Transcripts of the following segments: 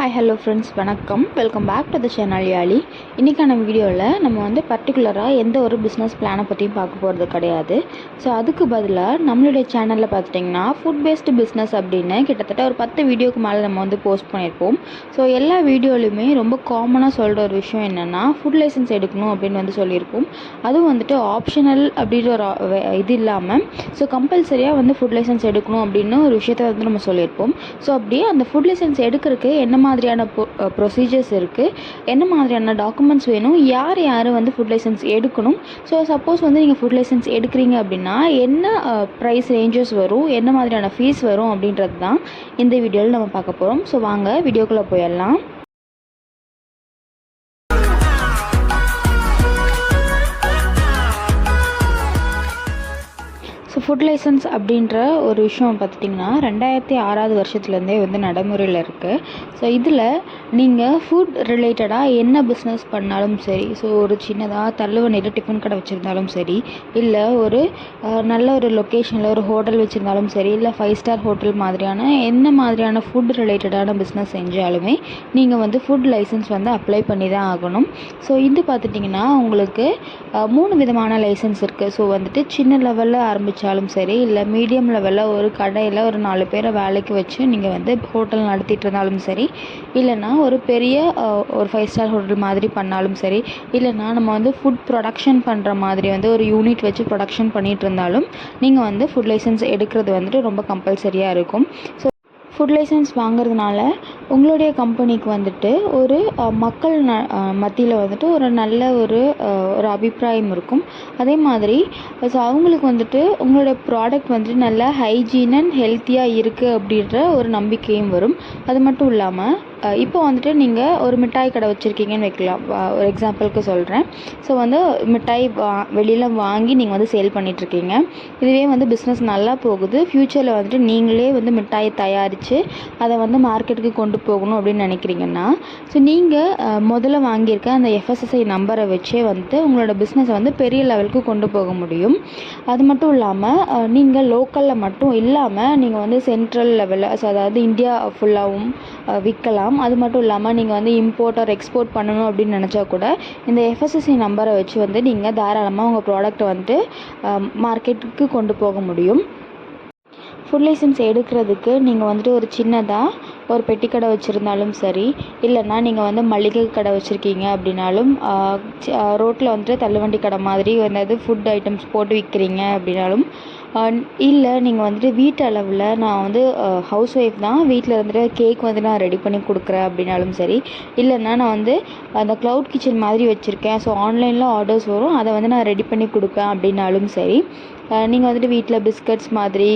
Hi hello friends, வணக்கம். Welcome back to the channel Yaali. இன்றைக்கான வீடியோவில் நம்ம பர்டிகுலராக எந்த ஒரு பிஸ்னஸ் பிளானை பற்றியும் பார்க்க போகிறது கிடையாது. ஸோ அதுக்கு பதிலாக நம்மளுடைய சேனலில் பார்த்துட்டிங்கன்னா ஃபுட் பேஸ்டு பிஸ்னஸ் அப்படின்னு கிட்டத்தட்ட ஒரு 10 வீடியோக்கு மேலே நம்ம போஸ்ட் பண்ணியிருப்போம். ஸோ எல்லா வீடியோலையுமே ரொம்ப காமனாக சொல்கிற ஒரு விஷயம் என்னென்னா ஃபுட் லைசன்ஸ் எடுக்கணும் அப்படின்னு சொல்லியிருப்போம். அதுவும் ஆப்ஷனல் அப்படின்ற ஒரு இது இல்லாமல் கம்பல்சரியாக ஃபுட் லைசன்ஸ் எடுக்கணும் அப்படின்னு ஒரு விஷயத்தை நம்ம சொல்லியிருப்போம். ஸோ அப்படியே அந்த ஃபுட் லைசன்ஸ் எடுக்கிறதுக்கு என்ன மாதிரியான ப்ரொசீஜர்ஸ் இருக்குது, என்ன மாதிரியான டாக்குமெண்ட்ஸ் வேணும், யார் ஃபுட் லைசன்ஸ் எடுக்கணும், ஸோ சப்போஸ் நீங்கள் ஃபுட் லைசன்ஸ் எடுக்கிறீங்க அப்படின்னா என்ன ப்ரைஸ் ரேஞ்சஸ் வரும், என்ன மாதிரியான ஃபீஸ் வரும் அப்படின்றது தான் இந்த வீடியோவில் நம்ம பார்க்க போகிறோம். ஸோ வாங்க வீடியோக்குள்ளே போயிடலாம். ஸோ ஃபுட் லைசன்ஸ் அப்படின்ற ஒரு விஷயம் பார்த்துட்டிங்கன்னா 2006 வருஷத்துலேருந்தே நடைமுறையில் இருக்குது. ஸோ இதில் நீங்கள் ஃபுட் ரிலேட்டடாக என்ன பிஸ்னஸ் பண்ணாலும் சரி, ஸோ ஒரு சின்னதாக தள்ளுவண்டியில் டிஃபன் கடை வச்சுருந்தாலும் சரி, இல்லை ஒரு நல்ல ஒரு லொக்கேஷனில் ஒரு ஹோட்டல் வச்சுருந்தாலும் சரி, இல்லை 5 ஸ்டார் ஹோட்டல் மாதிரியான என்ன மாதிரியான ஃபுட் ரிலேட்டடான பிஸ்னஸ் செஞ்சாலுமே நீங்கள் ஃபுட் லைசன்ஸ் அப்ளை பண்ணி தான் ஆகணும். ஸோ இது பார்த்துட்டிங்கன்னா உங்களுக்கு 3 விதமான லைசன்ஸ் இருக்குது. ஸோ சின்ன லெவலில் ஆரம்பித்தாலும் சரி, இல்லை மீடியம் லெவலில் ஒரு கடையில் ஒரு 4 பேரை வேலைக்கு வச்சு நீங்கள் ஹோட்டல் நடத்திட்டு இருந்தாலும் சரி, இல்லைன்னா ஒரு பெரிய ஒரு 5 ஸ்டார் ஹோட்டல் மாதிரி பண்ணாலும் சரி, இல்லைன்னா நம்ம ஃபுட் ப்ரொடக்ஷன் பண்ணுற மாதிரி ஒரு யூனிட் வச்சு ப்ரொடக்ஷன் பண்ணிகிட்டு இருந்தாலும் நீங்கள் ஃபுட் லைசன்ஸ் எடுக்கிறது ரொம்ப கம்பல்சரியாக இருக்கும். ஸோ ஃபுட் லைசன்ஸ் வாங்குறதுனால உங்களுடைய கம்பெனிக்கு ஒரு மக்கள் மத்தியில் ஒரு நல்ல ஒரு அபிப்பிராயம் இருக்கும். அதே மாதிரி ஸோ அவங்களுக்கு உங்களுடைய ப்ராடக்ட் நல்லா ஹைஜீன் அண்ட் ஹெல்த்தியாக இருக்குது அப்படின்ற ஒரு நம்பிக்கையும் வரும். அது மட்டும் இல்லாமல் இப்போ நீங்கள் ஒரு மிட்டாய் கடை வச்சுருக்கீங்கன்னு வைக்கலாம். ஒரு எக்ஸாம்பிளுக்கு சொல்கிறேன். ஸோ மிட்டாய் வெளியில் வாங்கி நீங்கள் சேல் பண்ணிகிட்ருக்கீங்க. இதுவே பிஸ்னஸ் நல்லா போகுது. ஃப்யூச்சரில் நீங்களே மிட்டாயை தயாரித்து அதை மார்க்கெட்டுக்கு கொண்டு போகணும் அப்படின்னு நினைக்கிறீங்கன்னா, ஸோ நீங்கள் முதல்ல வாங்கியிருக்க அந்த FSSAI நம்பரை வச்சே உங்களோட பிஸ்னஸை பெரிய லெவலுக்கு கொண்டு போக முடியும். அது மட்டும் இல்லாமல் நீங்கள் லோக்கலில் மட்டும் இல்லாமல் நீங்கள் சென்ட்ரல் லெவலில், ஸோ அதாவது இந்தியா ஃபுல்லாகவும் விற்கலாம். அது மட்டும் இல்லாமல் நீங்கள் இம்போர்ட் ஆர் எக்ஸ்போர்ட் பண்ணணும் அப்படின்னு நினச்சா கூட இந்த FSSAI நம்பரை வச்சு நீங்கள் தாராளமாக உங்கள் ப்ராடக்ட்டை மார்க்கெட்டுக்கு கொண்டு போக முடியும். ஃபுட் லைசன்ஸ் எடுக்கிறதுக்கு நீங்கள் ஒரு சின்னதாக ஒரு பெட்டி கடை வச்சுருந்தாலும் சரி, இல்லைன்னா நீங்கள் மளிகை கடை வச்சுருக்கீங்க அப்படின்னாலும், ரோட்டில் தள்ளுவண்டி கடை மாதிரி ஃபுட் ஐட்டம்ஸ் போட்டு விற்கிறீங்க அப்படின்னாலும், இல்லை நீங்கள் வீட்டு அளவில் நான் ஹவுஸ் ஒய்ஃப் தான், வீட்டில் கேக் நான் ரெடி பண்ணி கொடுக்குறேன் அப்படின்னாலும் சரி, இல்லைன்னா நான் அந்த க்ளவுட் கிச்சன் மாதிரி வச்சுருக்கேன், ஸோ ஆன்லைனில் ஆர்டர்ஸ் வரும், அதை நான் ரெடி பண்ணி கொடுப்பேன் அப்படின்னாலும் சரி, நீங்கள் வீட்டில் பிஸ்கட்ஸ் மாதிரி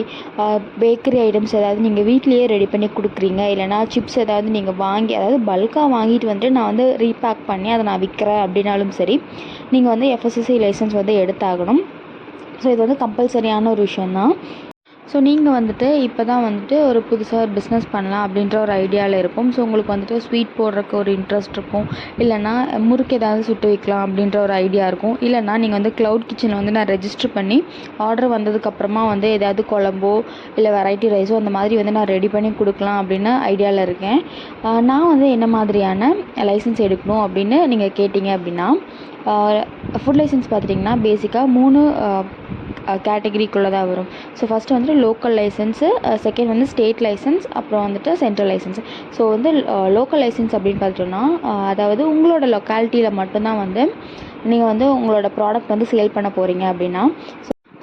பேக்கரி ஐட்டம்ஸ் ஏதாவது நீங்கள் வீட்லேயே ரெடி பண்ணி கொடுக்குறீங்க, இல்லைனா சிப்ஸ் ஏதாவது நீங்கள் வாங்கி, அதாவது பல்காக வாங்கிட்டு நான் ரீபேக் பண்ணி அதை நான் விற்கிறேன் அப்படின்னாலும் சரி, நீங்கள் FSSAI லைசன்ஸ் எடுத்தாகணும். ஸோ இது கம்பல்சரியான ஒரு விஷயந்தான். ஸோ நீங்கள் இப்போ தான் ஒரு புதுசாக ஒரு பிஸ்னஸ் பண்ணலாம் அப்படின்ற ஒரு ஐடியாவில் இருப்போம். ஸோ உங்களுக்கு ஸ்வீட் போடுறக்கு ஒரு இன்ட்ரெஸ்ட் இருக்கும், இல்லைனா முறுக்கு ஏதாவது சுட்டு வைக்கலாம் அப்படின்ற ஒரு ஐடியா இருக்கும், இல்லைனா நீங்கள் க்ளவுட் கிச்சனில் நான் ரெஜிஸ்டர் பண்ணி ஆர்டர் வந்ததுக்கப்புறமா ஏதாவது குழம்போ இல்லை வெரைட்டி ரைஸோ அந்த மாதிரி நான் ரெடி பண்ணி கொடுக்கலாம் அப்படின்னு ஐடியாவில் இருக்கேன். நான் என்ன மாதிரியான லைசன்ஸ் எடுக்கணும் அப்படின்னு நீங்கள் கேட்டிங்க அப்படின்னா, ஃபுட் லைசன்ஸ் பார்த்துட்டிங்கன்னா பேசிக்காக 3 கேட்டகரிக்குள்ளே தான் வரும். So first local licence, second state licence, அப்புறம் central licence. So local licence அப்படின்னு பார்த்துட்டோன்னா, அதாவது உங்களோட லொக்காலிட்டியில் மட்டும்தான் நீங்கள் உங்களோட ப்ராடக்ட் சேல் பண்ண போகிறீங்க அப்படின்னா,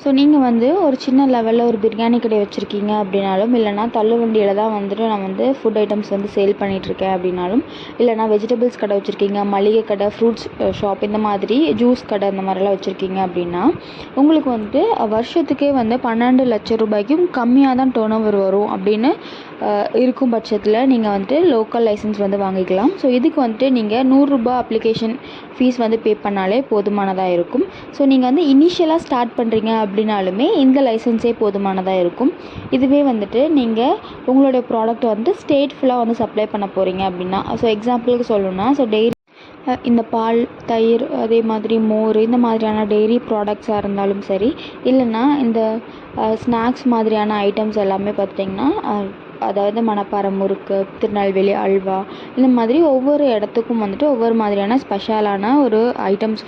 ஸோ நீங்கள் ஒரு சின்ன லெவலில் ஒரு பிரியாணி கடை வச்சுருக்கீங்க அப்படின்னாலும், இல்லைனா தள்ளுவண்டியில் தான் நான் ஃபுட் ஐட்டம்ஸ் சேல் பண்ணிகிட்ருக்கேன் அப்படின்னாலும், இல்லைனா வெஜிடபிள்ஸ் கடை வச்சுருக்கீங்க, மளிகை கடை, ஃப்ரூட்ஸ் ஷாப், இந்த மாதிரி ஜூஸ் கடை இந்த மாதிரிலாம் வச்சுருக்கீங்க அப்படின்னா, உங்களுக்கு வருஷத்துக்கே 12 லட்சம் ரூபாய்க்கும் கம்மியாக தான் டர்ன் ஓவர் வரும் அப்படின்னு இருக்கும் பட்சத்தில் நீங்கள் லோக்கல் லைசன்ஸ் வாங்கிக்கலாம். ஸோ இதுக்கு நீங்கள் 100 ரூபாய் அப்ளிகேஷன் ஃபீஸ் பே பண்ணாலே போதுமானதாக இருக்கும். ஸோ நீங்கள் இனிஷியலாக ஸ்டார்ட் பண்ணுறீங்க அப்படின்னாலுமே இந்த லைசன்ஸே போதுமானதாக இருக்கும். இதுவே நீங்கள் உங்களுடைய ப்ராடக்ட் ஸ்டேட் ஃபுல்லாக சப்ளை பண்ண போகிறீங்க அப்படின்னா, ஸோ எக்ஸாம்பிளுக்கு சொல்லணும்னா, ஸோ டெய்ரி இந்த பால், தயிர், அதே மாதிரி மோர், இந்த மாதிரியான டெய்ரி ப்ராடக்ட்ஸாக இருந்தாலும் சரி, இல்லைன்னா இந்த ஸ்நாக்ஸ் மாதிரியான ஐட்டம்ஸ் எல்லாமே பார்த்திங்கன்னா அதாவது மணப்பாறை முறுக்கு, திருநெல்வேலி அல்வா, இந்த மாதிரி ஒவ்வொரு இடத்துக்கும் வந்துட்டு ஒவ்வொரு மாதிரியான ஸ்பெஷலான ஒரு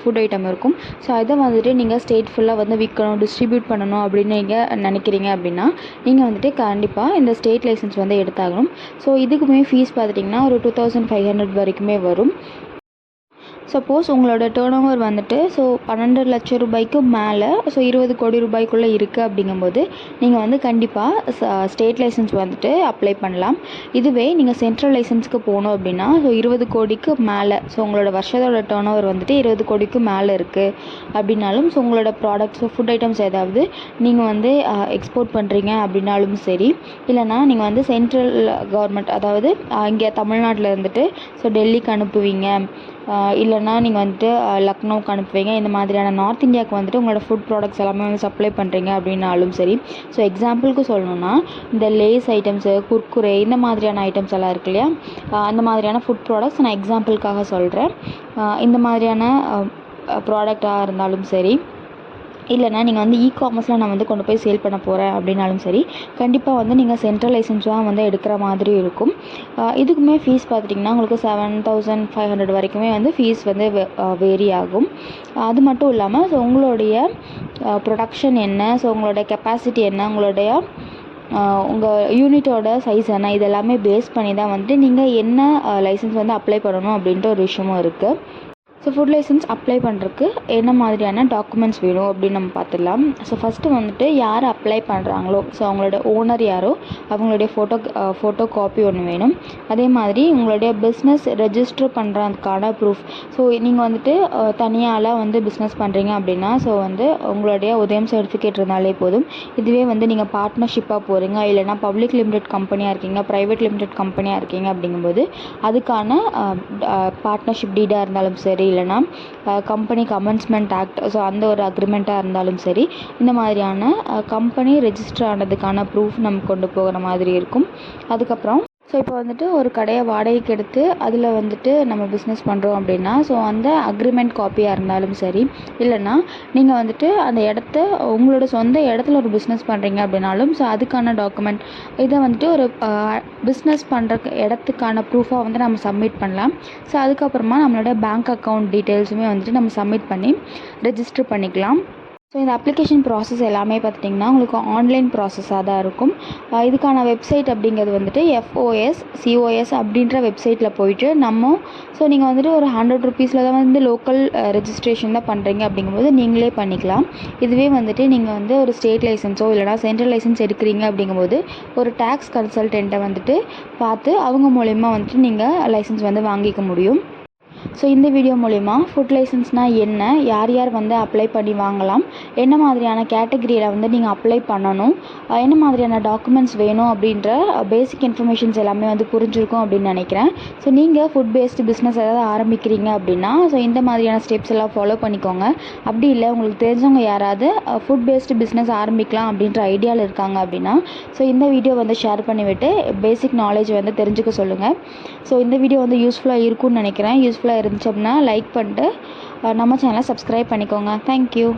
ஃபுட் ஐட்டம் இருக்கும். ஸோ அதை வந்துட்டு நீங்கள் ஸ்டேட் ஃபுல்லாக வந்து விற்கணும், டிஸ்ட்ரிபியூட் பண்ணணும் அப்படின்னு நீங்கள் நினைக்கிறீங்க அப்படின்னா நீங்கள் வந்துட்டு கண்டிப்பாக இந்த ஸ்டேட் லைசன்ஸ் வந்து எடுத்தாகணும். ஸோ இதுக்குமே ஃபீஸ் பார்த்துட்டிங்கன்னா ஒரு 2500 வரைக்குமே வரும். சப்போஸ் உங்களோட டேர்ன் ஓவர் வந்துட்டு 12 லட்சம் ரூபாய்க்கு மேலே 20 கோடி ரூபாய்க்குள்ளே இருக்குது அப்படிங்கும்போது நீங்கள் வந்து கண்டிப்பாக ஸ்டேட் லைசன்ஸ் வந்துட்டு அப்ளை பண்ணலாம். இதுவே நீங்கள் சென்ட்ரல் லைசன்ஸ்க்கு போகணும் அப்படின்னா 20 கோடிக்கு மேலே உங்களோட வருஷத்தோட டேர்ன் ஓவர் வந்துட்டு 20 கோடிக்கு மேலே இருக்குது அப்படின்னாலும் உங்களோட ப்ராடக்ட்ஸ் ஃபுட் ஐட்டம்ஸ் ஏதாவது நீங்கள் வந்து எக்ஸ்போர்ட் பண்ணுறீங்க அப்படின்னாலும் சரி, இல்லைனா நீங்கள் வந்து சென்ட்ரல் கவர்மெண்ட் அதாவது இங்கே தமிழ்நாட்டில் இருந்துட்டு டெல்லிக்கு அனுப்புவீங்க, இல்லைனா நீங்கள் வந்துட்டு லக்னோவுக்கு அனுப்புவீங்க, இந்த மாதிரியான நார்த் இந்தியாவுக்கு வந்துட்டு உங்களோட ஃபுட் ப்ராடக்ட்ஸ் எல்லாமே வந்து சப்ளை பண்ணுறீங்க அப்படின்னாலும் சரி. எக்ஸாம்பிளுக்கு சொல்லணுன்னா இந்த லேஸ் ஐட்டம்ஸு, குர்குரே, இந்த மாதிரியான ஐட்டம்ஸ் எல்லாம் இருக்கு இல்லையா, அந்த மாதிரியான ஃபுட் ப்ராடக்ட்ஸ் நான் எக்ஸாம்பிளுக்காக சொல்கிறேன். இந்த மாதிரியான ப்ராடக்டாக இருந்தாலும் சரி, இல்லைனா நீங்கள் வந்து காமர்ஸில் நான் வந்து கொண்டு போய் சேல் பண்ண போகிறேன் அப்படின்னாலும் சரி, கண்டிப்பாக வந்து நீங்கள் சென்ட்ரல் லைசன்ஸ் தான் வந்து எடுக்கிற மாதிரி இருக்கும். இதுக்குமே ஃபீஸ் பார்த்துட்டிங்கன்னா உங்களுக்கு 7500 வரைக்குமே வந்து ஃபீஸ் வந்து வேரி ஆகும். அது மட்டும் இல்லாமல் உங்களுடைய ப்ரொடக்ஷன் என்ன, உங்களோட கெப்பாசிட்டி என்ன, உங்களுடைய உங்கள் யூனிட்டோட சைஸ் என்ன, இதெல்லாமே பேஸ் பண்ணி தான் வந்துட்டு நீங்கள் என்ன லைசன்ஸ் வந்து அப்ளை பண்ணணும் அப்படின்ட்டு ஒரு விஷயமும் இருக்குது. ஃபுட் லைசன்ஸ் அப்ளை பண்ணுறதுக்கு என்ன மாதிரியான டாக்குமெண்ட்ஸ் வேணும் அப்படின்னு நம்ம பார்த்துடலாம். ஃபஸ்ட்டு வந்துட்டு யார் அப்ளை பண்ணுறாங்களோ அவங்களோட ஓனர் யாரோ அவங்களுடைய ஃபோட்டோ காப்பி ஒன்று வேணும். அதே மாதிரி உங்களுடைய பிஸ்னஸ் ரெஜிஸ்டர் பண்ணுறதுக்கான ப்ரூஃப். நீங்கள் வந்துட்டு தனியாலாம் வந்து பிஸ்னஸ் பண்ணுறீங்க அப்படின்னா வந்து உங்களுடைய உதயம் சர்டிஃபிகேட் இருந்தாலே போதும். இதுவே வந்து நீங்கள் பார்ட்னர்ஷிப்பாக போகிறீங்க, இல்லைனா பப்ளிக் லிமிடெட் கம்பெனியாக இருக்கீங்க, ப்ரைவேட் லிமிடெட் கம்பெனியாக இருக்கீங்க அப்படிங்கும்போது அதுக்கான பார்ட்னர்ஷிப் டீடாக இருந்தாலும் சரி, இல்லைனா கம்பெனி கமென்ஸ்மெண்ட் ஆக்ட் அந்த ஒரு அக்ரிமெண்ட்டாக இருந்தாலும் சரி, இந்த மாதிரியான கம்பெனி ரெஜிஸ்டர் ஆனதுக்கான ப்ரூஃப் நம்ம கொண்டு போகிற மாதிரி இருக்கும். அதுக்கப்புறம் இப்போ வந்துட்டு ஒரு கடையை வாடகைக்கு எடுத்து அதில் வந்துட்டு நம்ம பிஸ்னஸ் பண்ணுறோம் அப்படின்னா அந்த அக்ரிமெண்ட் காப்பியாக இருந்தாலும் சரி, இல்லைனா நீங்கள் வந்துட்டு அந்த இடத்த உங்களோட சொந்த இடத்துல ஒரு பிஸ்னஸ் பண்ணுறீங்க அப்படின்னாலும் அதுக்கான டாக்குமெண்ட் இதை வந்துட்டு ஒரு பிஸ்னஸ் பண்ணுற இடத்துக்கான ப்ரூஃபாக வந்து நம்ம சப்மிட் பண்ணலாம். அதுக்கப்புறமா நம்மளோட பேங்க் அக்கௌண்ட் டீட்டெயில்ஸுமே வந்துட்டு நம்ம சப்மிட் பண்ணி ரெஜிஸ்டர் பண்ணிக்கலாம். இந்த அப்ளிகேஷன் ப்ராசஸ் எல்லாமே பார்த்துட்டிங்கன்னா உங்களுக்கு ஆன்லைன் ப்ராசஸாக தான் இருக்கும். இதுக்கான வெப்சைட் அப்படிங்கிறது வந்துட்டு FSSAI அப்படின்ற வெப்சைட்டில் போயிட்டு நீங்கள் வந்துட்டு ஒரு 100 ருபீஸில் தான் வந்து லோக்கல் ரெஜிஸ்ட்ரேஷன் தான் பண்ணுறீங்க அப்படிங்கும்போது நீங்களே பண்ணிக்கலாம். இதுவே வந்துட்டு நீங்கள் வந்து ஒரு ஸ்டேட் லைசன்ஸோ இல்லைனா சென்ட்ரல் லைசன்ஸ் எடுக்கிறீங்க அப்படிங்கும்போது ஒரு டேக்ஸ் கன்சல்டெண்ட்டை வந்துட்டு பார்த்து அவங்க மூலயமா வந்துட்டு நீங்கள் லைசன்ஸ் வந்து வாங்கிக்க முடியும். இந்த வீடியோ மூலிமா ஃபுட் லைசன்ஸ்னால் என்ன, யார் யார் வந்து அப்ளை பண்ணி வாங்கலாம், என்ன மாதிரியான கேட்டகரியில் வந்து நீங்கள் அப்ளை பண்ணணும், என்ன மாதிரியான டாக்குமெண்ட்ஸ் வேணும் அப்படின்ற பேசிக் இன்ஃபர்மேஷன்ஸ் எல்லாமே வந்து புரிஞ்சிருக்கும் அப்படின்னு நினைக்கிறேன். நீங்கள் ஃபுட் பேஸ்டு பிஸ்னஸ் ஏதாவது ஆரம்பிக்கிறீங்க அப்படின்னா இந்த மாதிரியான ஸ்டெப்ஸ் எல்லாம் ஃபாலோ பண்ணிக்கோங்க. அப்படி இல்லை உங்களுக்கு தெரிஞ்சவங்க யாராவது ஃபுட் பேஸ்டு பிஸ்னஸ் ஆரம்பிக்கலாம் அப்படின்ற ஐடியாவில் இருக்காங்க அப்படின்னா இந்த வீடியோ வந்து ஷேர் பண்ணிவிட்டு பேசிக் நாலேஜ் வந்து தெரிஞ்சுக்க சொல்லுங்கள். இந்த வீடியோ வந்து யூஸ்ஃபுல்லாக இருக்கும்னு நினைக்கிறேன். யூஸ்ஃபுல்லாக இருந்துச்சு அப்படின்னா லைக் பண்ணிட்டு நம்ம சேனலை சப்ஸ்கிரைப் பண்ணிக்கோங்க. தேங்க்யூ.